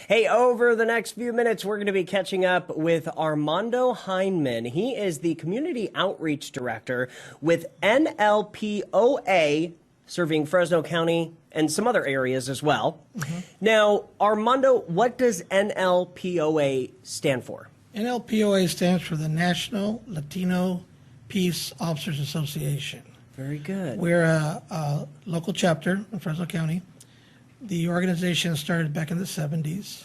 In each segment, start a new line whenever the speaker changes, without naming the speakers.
Hey, over the next few minutes, we're going to be catching up with Armando Hindman. He is the Community Outreach Director with NLPOA, serving Fresno County and some other areas as well. Now, Armando, what does NLPOA stand for?
NLPOA stands for the National Latino Peace Officers Association.
Very good.
We're a local chapter in Fresno County. The organization started back in the 70s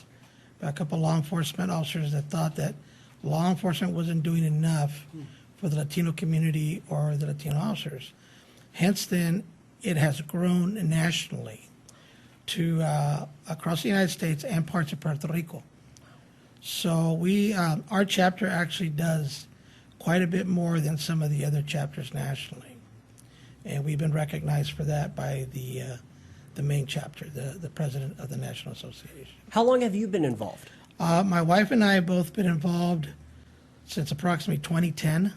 by a couple of law enforcement officers that thought that law enforcement wasn't doing enough for the Latino community or the Latino officers. Hence then, it has grown nationally to across the United States and parts of Puerto Rico. So our chapter actually does quite a bit more than some of the other chapters nationally. And we've been recognized for that by the main chapter, the president of the National Association.
How long have you been involved?
My wife and I have both been involved since approximately 2010,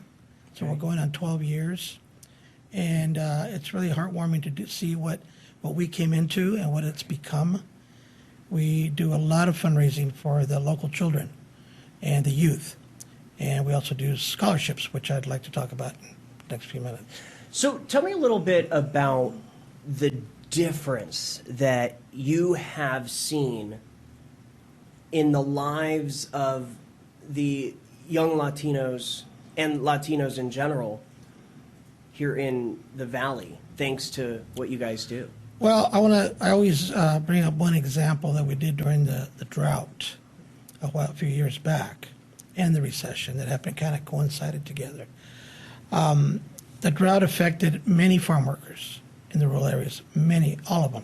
so we're going on 12 years. And it's really heartwarming to see what we came into and what it's become. We do a lot of fundraising for the local children and the youth. And we also do scholarships, which I'd like to talk about in the next few minutes.
So tell me a little bit about the difference that you have seen in the lives of the young Latinos and Latinos in general here in the Valley, thanks to what you guys do.
Well, I always bring up one example that we did during the drought a few years back and the recession that happened, kind of coincided together. The drought affected many farm workers in the rural areas, all of them,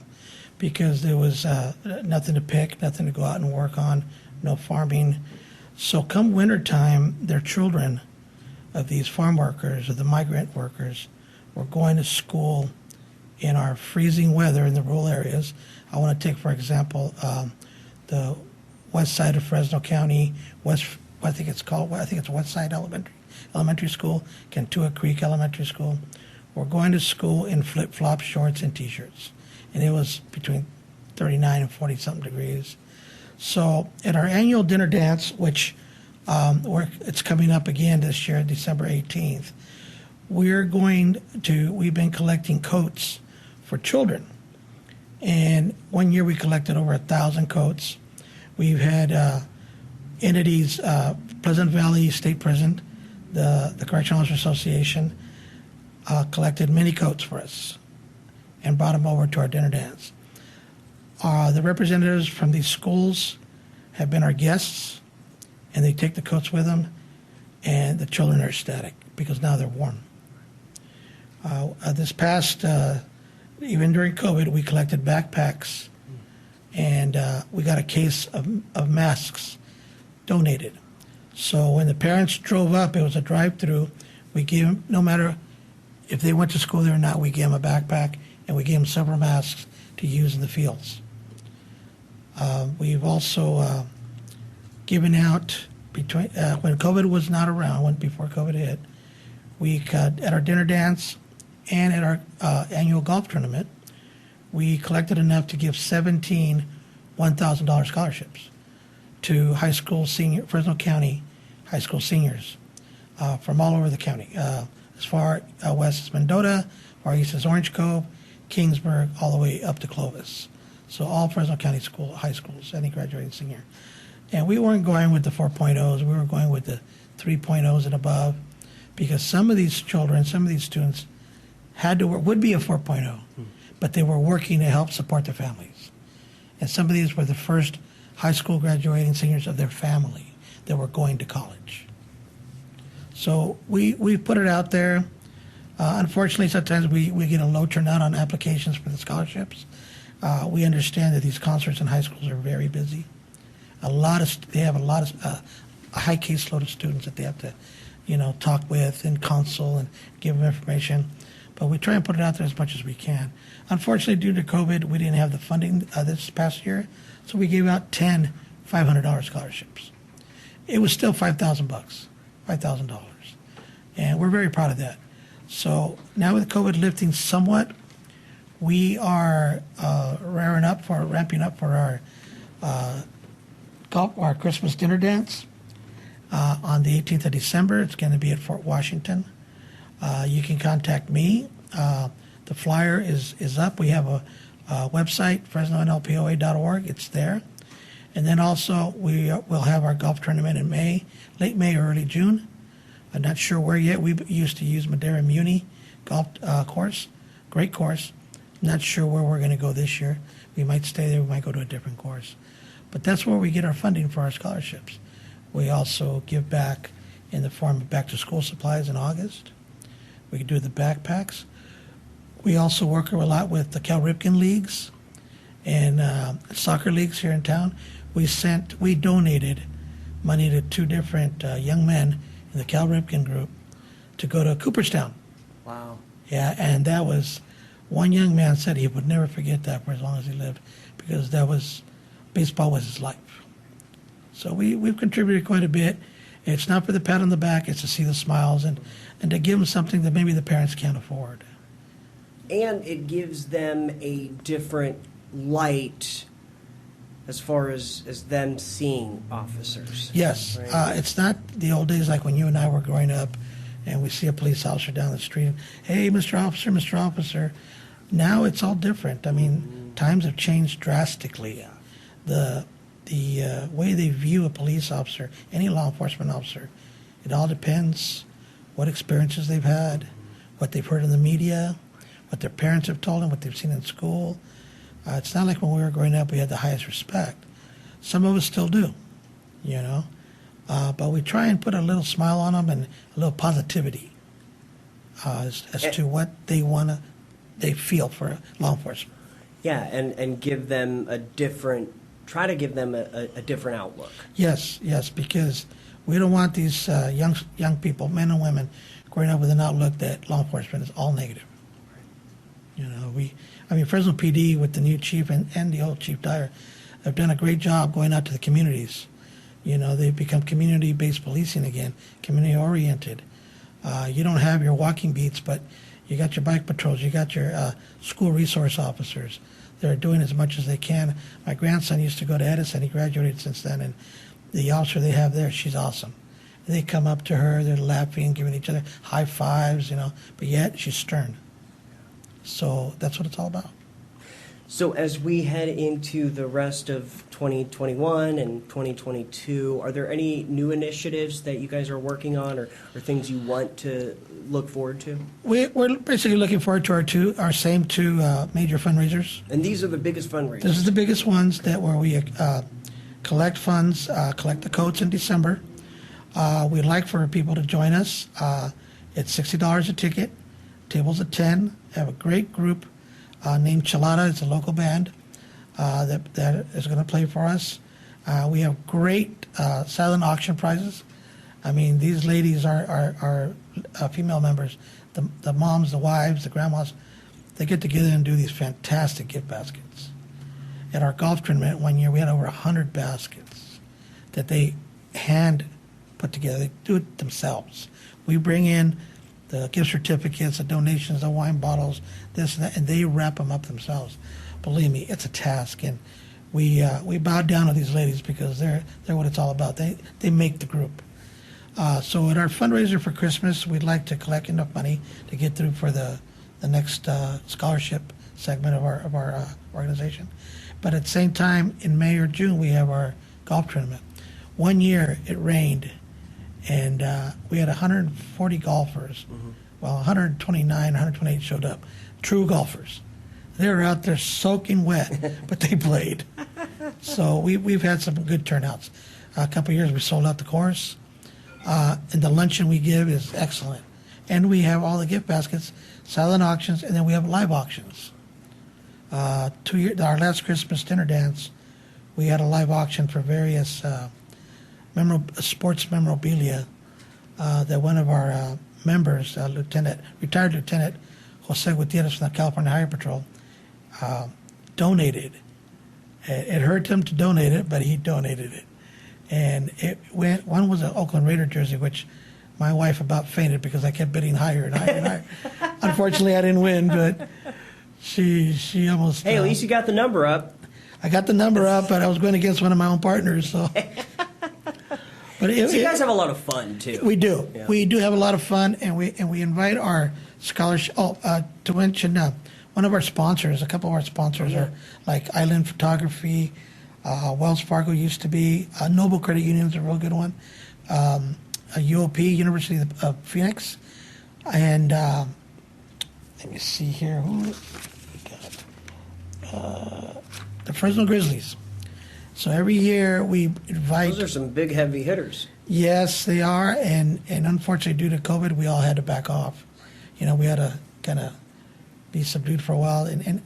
because there was nothing to pick, nothing to go out and work on, no farming. So come wintertime, their children of these farm workers or the migrant workers were going to school in our freezing weather in the rural areas. I want to take, for example, the west side of Fresno County, I think it's West Side Elementary School, Cantua Creek Elementary School. We're going to school in flip-flop shorts and T-shirts, and it was between 39 and 40-something degrees. So at our annual dinner dance, which it's coming up again this year, December 18th, we've been collecting coats for children. And one year we collected over 1,000 coats. We've had entities, Pleasant Valley State Prison, the Correctional Officers Association, collected many coats for us and brought them over to our dinner dance. The representatives from these schools have been our guests, and they take the coats with them, and the children are ecstatic because now they're warm. This past, even during COVID, we collected backpacks, and we got a case of masks donated. So when the parents drove up, it was a drive-through. We gave them, no matter if they went to school there or not, we gave them a backpack, and we gave them several masks to use in the fields. We've also given out, when COVID was not around, before COVID hit, at our dinner dance and at our annual golf tournament, we collected enough to give 17 $1,000 scholarships to Fresno County high school seniors from all over the county. As far west as Mendota, far east as Orange Cove, Kingsburg, all the way up to Clovis. So all Fresno County high schools, any graduating senior. And we weren't going with the 4.0s, we were going with the 3.0s and above, because some of these children, some of these students would be a 4.0, but they were working to help support their families. And some of these were the first high school graduating seniors of their family that were going to college. So we put it out there. Unfortunately, sometimes we get a low turnout on applications for the scholarships. We understand that these concerts in high schools are very busy. They have a high caseload of students that they have to, talk with and counsel and give them information. But we try and put it out there as much as we can. Unfortunately, due to COVID, we didn't have the funding this past year, so we gave out 10 $500 scholarships. It was still $5,000, and we're very proud of that. So now with COVID lifting somewhat, we are ramping up for our our Christmas dinner dance on the 18th of December. It's going to be at Fort Washington. You can contact me. The flyer is up. We have a website, FresnoNLPOA.org. It's there. And then also we'll have our golf tournament in May, late May or early June. I'm not sure where yet. We used to use Madera Muni golf course. Great course. Not sure where we're going to go this year. We might stay there. We might go to a different course. But that's where we get our funding for our scholarships. We also give back in the form of back-to-school supplies in August. We can do the backpacks. We also work a lot with the Cal Ripken leagues and soccer leagues here in town. We donated money to two different young men in the Cal Ripken group to go to Cooperstown.
Wow.
Yeah, and that was, one young man said he would never forget that for as long as he lived, because baseball was his life. So we've contributed quite a bit. It's not for the pat on the back, it's to see the smiles and to give them something that maybe the parents can't afford.
And it gives them a different light as far as them seeing officers.
Yes,
right?
it's not the old days like when you and I were growing up and we see a police officer down the street, and, hey, Mr. Officer, Mr. Officer. Now it's all different. I mean, times have changed drastically. The way they view a police officer, any law enforcement officer, it all depends what experiences they've had, what they've heard in the media, what their parents have told them, what they've seen in school. It's not like when we were growing up we had the highest respect. Some of us still do, you know. But we try and put a little smile on them and a little positivity as to what they feel for law enforcement.
Yeah, and give them try to give them a different outlook.
Yes, because we don't want these young people, men and women, growing up with an outlook that law enforcement is all negative. You know, Fresno PD with the new chief and the old Chief Dyer have done a great job going out to the communities. You know, they've become community-based policing again, community-oriented. You don't have your walking beats, but you got your bike patrols, you got your school resource officers. They're doing as much as they can. My grandson used to go to Edison. He graduated since then, and the officer they have there, she's awesome. They come up to her, they're laughing, giving each other high fives, you know, but yet she's stern. So that's what it's all about.
So as we head into the rest of 2021 and 2022, are there any new initiatives that you guys are working on or things you want to look forward to?
We're basically looking forward to our same two major fundraisers.
And these are the biggest fundraisers?
This is the biggest ones where we collect funds, collect the coats in December. We'd like for people to join us. It's $60 a ticket, tables at 10. We have a great group named Chelada. It's a local band that is going to play for us. We have great silent auction prizes. I mean, these ladies are female members, the moms, the wives, the grandmas. They get together and do these fantastic gift baskets. At our golf tournament one year, we had over 100 baskets that they hand put together. They do it themselves. We bring in the gift certificates, the donations, the wine bottles, this and that, and they wrap them up themselves. Believe me, it's a task, and we bow down to these ladies because they're what it's all about. They make the group. So at our fundraiser for Christmas, we'd like to collect enough money to get through for the next scholarship segment of our organization. But at the same time, in May or June, we have our golf tournament. One year it rained, and we had 140 golfers. Mm-hmm. Well, 129, 128 showed up. True golfers. They were out there soaking wet, but they played. So we've had some good turnouts. A couple of years we sold out the course, and the luncheon we give is excellent. And we have all the gift baskets, silent auctions, and then we have live auctions. 2 years, our last Christmas dinner dance, we had a live auction for various sports memorabilia that one of our members, retired Lieutenant Jose Gutierrez from the California Highway Patrol, donated. It hurt him to donate it, but he donated it. And one was an Oakland Raider jersey, which my wife about fainted because I kept bidding higher and higher and higher. Unfortunately, I didn't win, but she almost...
Hey, at least you got the number up.
I got the number up, but I was going against one of my own partners. So, but
So you guys have a lot of fun too.
we do.
Yeah.
We do have a lot of fun, and we invite our scholarship. To mention one of our sponsors, a couple of our sponsors are like Island Photography, Wells Fargo used to be, Noble Credit Union is a real good one, UOP, University of Phoenix, and let me see here who we got. The Fresno Grizzlies. So every year we invite.
Those are some big, heavy hitters.
Yes, they are, and unfortunately, due to COVID, we all had to back off. We had to kind of be subdued for a while, and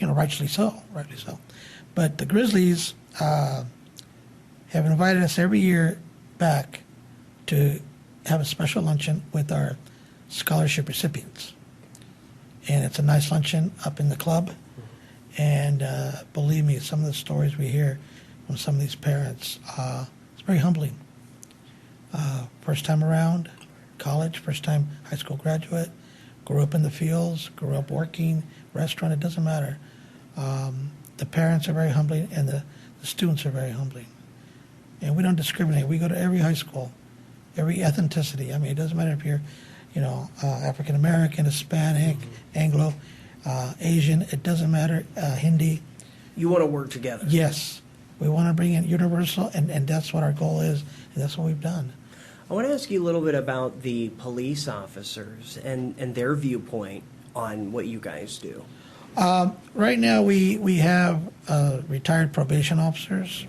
rightly so. But the Grizzlies have invited us every year back to have a special luncheon with our scholarship recipients, and it's a nice luncheon up in the club. And believe me, some of the stories we hear from some of these parents, it's very humbling. First time around, college, first time high school graduate, grew up in the fields, grew up working, restaurant, it doesn't matter. The parents are very humbling, and the students are very humbling. And we don't discriminate. We go to every high school, every ethnicity. I mean, it doesn't matter if you're, African American, Hispanic, Anglo, Asian, it doesn't matter, Hindi.
You want to work together.
Yes. We want to bring in universal, and that's what our goal is, and that's what we've done.
I want to ask you a little bit about the police officers and their viewpoint on what you guys do.
Right now, we have retired probation officers.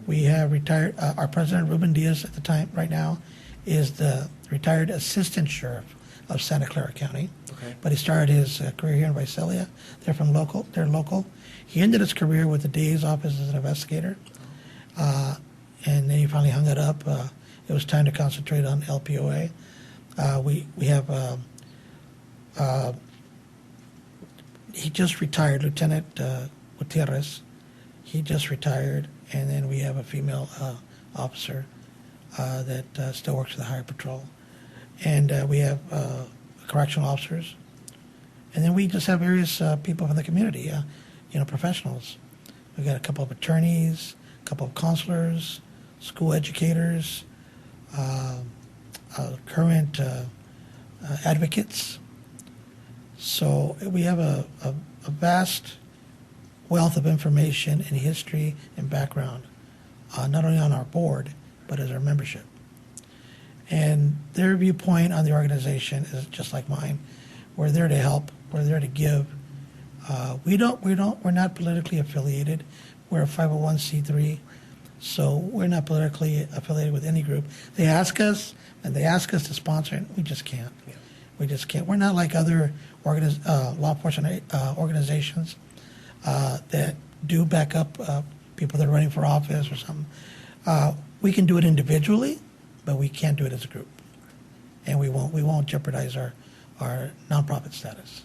We have retired, our president, Ruben Diaz, at the time, right now, is the retired assistant sheriff of Santa Clara County.
Okay.
But he started his career here in Visalia. They're local. He ended his career with the DA's office as an investigator. And then he finally hung it up. It was time to concentrate on LPOA. We have, he just retired, Lieutenant Gutierrez. He just retired. And then we have a female officer that still works for the Highway Patrol. And we have correctional officers. And then we just have various people from the community, professionals. We've got a couple of attorneys, a couple of counselors, school educators, current advocates. So we have a vast wealth of information and history and background, not only on our board, but as our membership. And their viewpoint on the organization is just like mine. We're there to help. We're there to give. We're not politically affiliated. We're a 501c3, so we're not politically affiliated with any group. They ask us to sponsor it. We just can't.
Yeah.
We just can't. We're not like other law enforcement organizations that do back up people that are running for office or something. We can do it individually, but we can't do it as a group, and we won't jeopardize our nonprofit status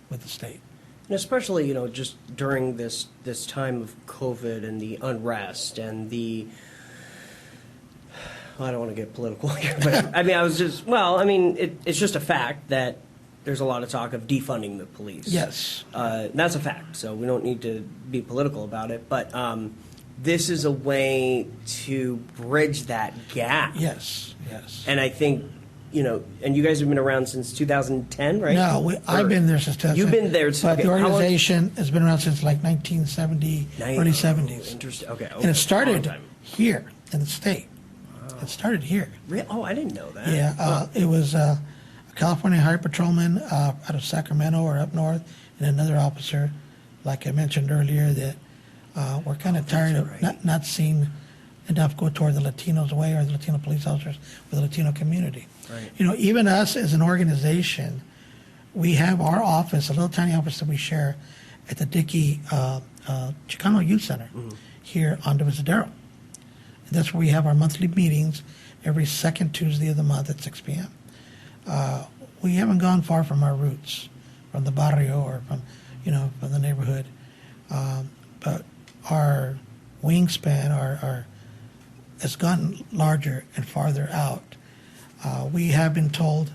with the state.
And especially, just during this time of COVID and the unrest and the, I don't want to get political here, but it's just a fact that there's a lot of talk of defunding the police.
Yes.
That's a fact, so we don't need to be political about it, but this is a way to bridge that gap.
Yes.
And I think, and you guys have been around since 2010, right?
No, I've been there since 2010.
You've been there.
But
okay,
the organization has been around since like 1970, early 70s.
Interesting. Okay.
And it started here in the state.
Wow.
It started here.
Really? Oh, I didn't know that.
Yeah, it was a California Highway Patrolman out of Sacramento or up north, and another officer, like I mentioned earlier, that we're kind of tired of not seeing enough go toward the Latinos way, or the Latino police officers with the Latino community.
Right.
Even us as an organization, we have our office, a little tiny office that we share at the Dickey Chicano Youth Center here on Divisadero. And that's where we have our monthly meetings every second Tuesday of the month at 6 p.m. We haven't gone far from our roots, from the barrio or from the neighborhood. But our wingspan, has gotten larger and farther out. We have been told,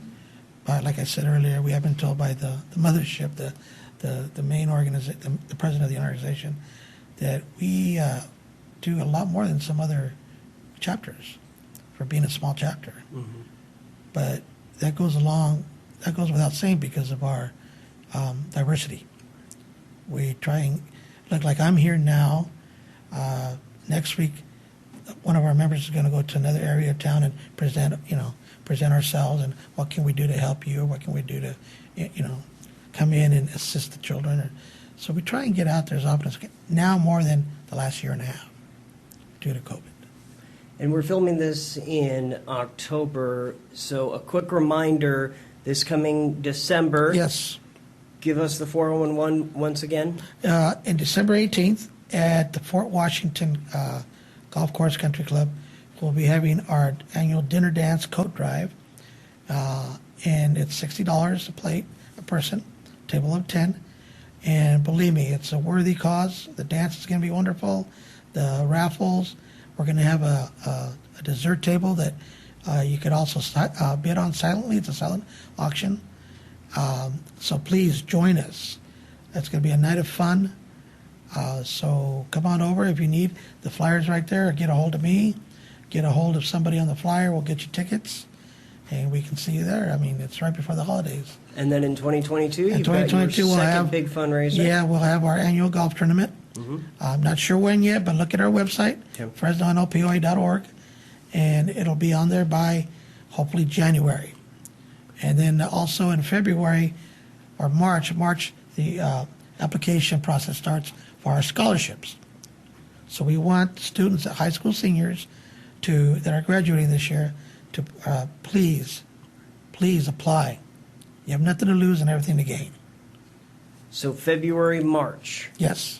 like I said earlier, we have been told by the mothership, the main organization, the president of the organization, that we do a lot more than some other chapters for being a small chapter. But that goes without saying because of our diversity. We try and look like I'm here now. Next week, one of our members is going to go to another area of town and present ourselves and what can we do to help you, or what can we do to, come in and assist the children. So we try and get out there as often as we can, now more than the last year and a half due to COVID.
And we're filming this in October, so a quick reminder, this coming December.
Yes.
Give us the 411 once again.
In December 18th at the Fort Washington Golf Course Country Club, we'll be having our annual dinner dance coat drive. And it's $60 a plate, a person, table of 10. And believe me, it's a worthy cause. The dance is going to be wonderful. The raffles, we're going to have a dessert table that you could also bid on silently. It's a silent auction. So please join us. It's going to be a night of fun. So come on over if you need. The flyer's right there. Or get a hold of me. Get a hold of somebody on the flyer. We'll get you tickets. And we can see you there. I mean, it's right before the holidays.
And then in 2022,
In
you've
2022,
got your
we'll
second
have
big fundraiser.
Yeah, we'll have our annual golf tournament. I'm not sure when yet, but look at our website,
Okay.
FresnoNOPOA.org, and it'll be on there by hopefully January. And then also in February or March, the application process starts for our scholarships. So we want students, high school seniors, that are graduating this year, to please apply. You have nothing to lose and everything to gain.
So February, March.
Yes.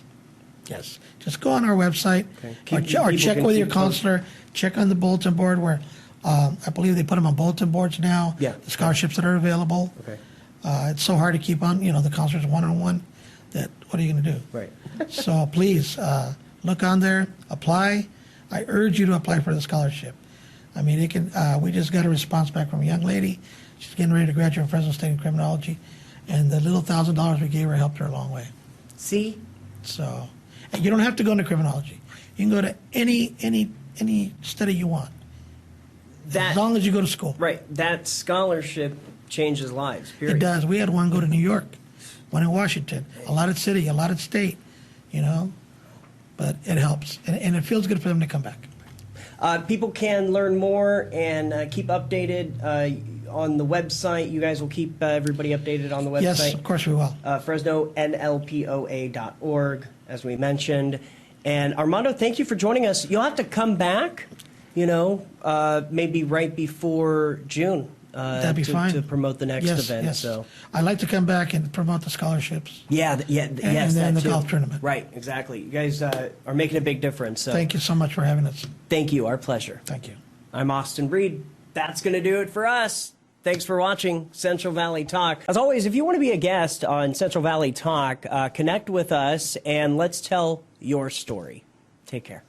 Just go on our website
Okay.
or
People
check
can
with your
keep
counselor. Check on the bulletin board where I believe they put them on bulletin boards now.
Yeah.
The scholarships that are available.
Okay.
It's so hard to keep on, the counselors one-on-one that what are you going to do?
Right.
So please look on there, apply. I urge you to apply for the scholarship. I mean, it can. We just got a response back from a young lady. She's getting ready to graduate from Fresno State in criminology, and the little $1,000 we gave her helped her a long way.
See?
So, and you don't have to go into criminology. You can go to any study you want, as long as you go to school.
Right. That scholarship changes lives, period.
It does. We had one go to New York, one in Washington, a lot at city, a lot at state, but it helps, and it feels good for them to come back.
People can learn more and keep updated on the website. You guys will keep everybody updated on the website.
Yes, of course we will.
FresnoNLPOA.org, as we mentioned. And Armando, thank you for joining us. You'll have to come back, maybe right before June.
That'd be fine.
To promote the next event.
Yes.
So
I'd like to come back and promote the scholarships.
yes,
and then
that
the
too.
golf tournament.
Right, exactly. You guys are making a big difference. So
Thank you so much for having us.
thank you. Our pleasure.
Thank you.
I'm Austin Reed. That's going to do it for us. Thanks for watching Central Valley Talk. As always, if you want to be a guest on Central Valley Talk, connect with us and let's tell your story. Take care.